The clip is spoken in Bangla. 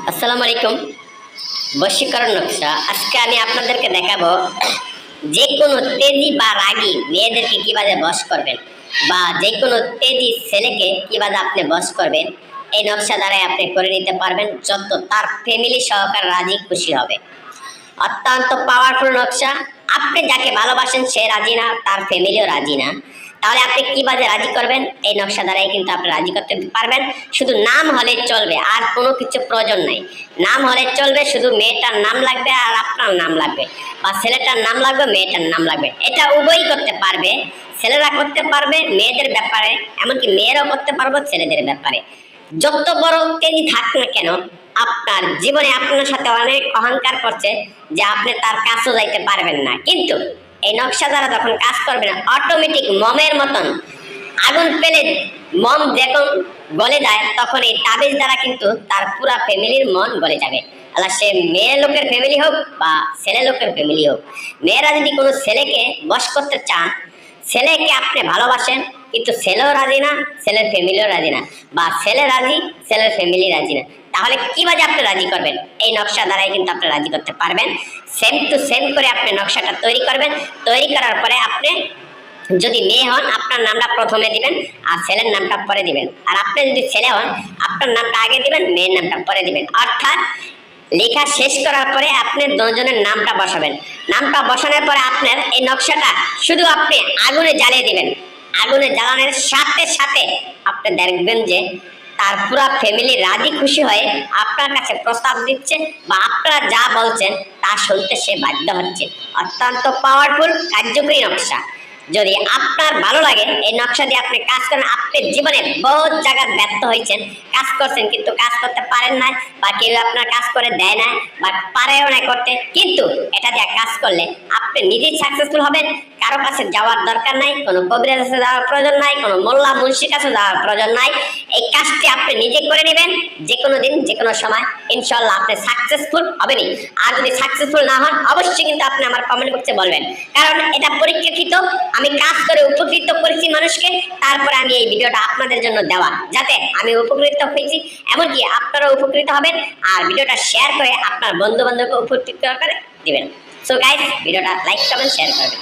আসসালামু আলাইকুম। বশীকরণ নকশা আজকে আমি আপনাদেরকে দেখাবো যে কোনো তেজি বা রাগী মেয়েদেরকে কিভাবে বশ করবেন বা যে কোনো তেজি ছেলেকে কিভাবে আপনি বশ করবেন। এই নকশা দ্বারাই আপনি করে নিতে পারবেন, যত তার ফ্যামিলি সহকারে রাজি খুশি হবে। অত্যন্ত পাওয়ারফুল নকশা। আপনি যাকে ভালোবাসেন সে রাজি না, তার ফ্যামিলিও রাজি না, তাহলে আপনি কিভাবে রাজি করবেন? এই নকশা দ্বারাই কিন্তু আপনি রাজি করতে পারবেন। শুধু নাম হলে চলবে, আর কোনো কিছু প্রয়োজন নাই। নাম হলে চলবে, শুধু মেয়েটার নাম লাগবে আর আপনার নাম লাগবে, বা ছেলেটার নাম লাগবে মেয়েটার নাম লাগবে। এটা উভয়ই করতে পারবে, ছেলেরা করতে পারবে মেয়েদের ব্যাপারে, এমনকি মেয়েরাও করতে পারবো ছেলেদের ব্যাপারে। যত বড় তেজি থাক না কেন, আপনার জীবনে আপনার সাথে অনেক অহংকার করছে যে আপনি তার কাছেও যাইতে পারবেন না, কিন্তু এই নকশা দ্বারা যখন কাজ করবে না, অটোমেটিক মমের মতন আগুন পেলে মম যখন গলে যায়, তখন এই তাবিজ দ্বারা কিন্তু তার পুরা ফ্যামিলির মন গলে যাবে। আল্লাহ, সে মেয়ে লোকের ফ্যামিলি হোক বা ছেলে লোকের ফ্যামিলি হোক। মেয়েরা যদি কোনো ছেলেকে বশ করতে চান, ছেলেকে আপনি ভালোবাসেন কিন্তু ছেলেও রাজি না, ছেলের ফ্যামিলিও রাজি না, বা ছেলে রাজি ছেলের ফ্যামিলি রাজি না, তাহলে কিভাবে আপনি রাজি করবেন? এই নকশা দ্বারাই কিন্তু আপনি রাজি করতে পারবেন। সেম টু সেম করে আপনি নকশাটা তৈরি করবেন। তৈরি করার পরে আপনি যদি মেয়ে হন আপনার নামটা প্রথমে দিবেন আর ছেলের নামটা পরে দিবেন, আর আপনি যদি ছেলে হন আপনার নামটা আগে দিবেন, মেয়ের নামটা পরে দিবেন। অর্থাৎ লেখা শেষ করার পরে আপনি দুজনের নামটা বসাবেন। নামটা বসানোর পরে আপনার এই নকশাটা শুধু আপনি আগুনে জ্বালিয়ে দিবেন। আগুনে জ্বালানোর সাথে সাথে আপনি দেখবেন যে তার পুরা ফ্যামিলি রাজি খুশি হয়ে আপনার কাছে প্রস্তাব দিচ্ছে, বা আপনারা যা বলছেন তা শুনতে সে বাধ্য হচ্ছে। অত্যন্ত পাওয়ারফুল কার্যকরী নকশা। যদি আপনার ভালো লাগে এই নকশা দিয়ে আপনি কাজ করেন, আপনি জীবনে বহুত জায়গায় ব্যর্থ হয়েছেন, কাজ করছেন কিন্তু কাজ করতে পারেন না, বা কেউ আপনার কাজ করে দেয় না বা পারেও না করতে, কিন্তু এটা দিয়ে কাজ করলে আপনি নিজেই সাকসেসফুল হবেন। কারো কাছে যাওয়ার দরকার নাই, কোনো কবিরাজের কাছে যাওয়ার প্রয়োজন নাই, কোনো মোল্লা মুন্সির কাছে যাওয়ার প্রয়োজন নাই। এই কাজটি আপনি নিজে করে নেবেন, যে কোনো দিন যে কোনো সময় ইনশাল্লাহ আপনি সাকসেসফুল হবেনই। আর যদি সাকসেসফুল না হন অবশ্যই কিন্তু আপনি আমার কমেন্ট বক্সে বলবেন, কারণ এটা পরীক্ষিত। আমি কাজ করে উপকৃত করেছি মানুষকে, তারপরে আমি এই ভিডিওটা আপনাদের জন্য দেওয়া, যাতে আমি উপকৃত হয়েছি এমনকি আপনারাও উপকৃত হবেন। আর ভিডিওটা শেয়ার করে আপনার বন্ধু বান্ধবকে উপকৃত করে দিবেন। সো গাইস, ভিডিওটা লাইক কমেন্ট শেয়ার করবেন।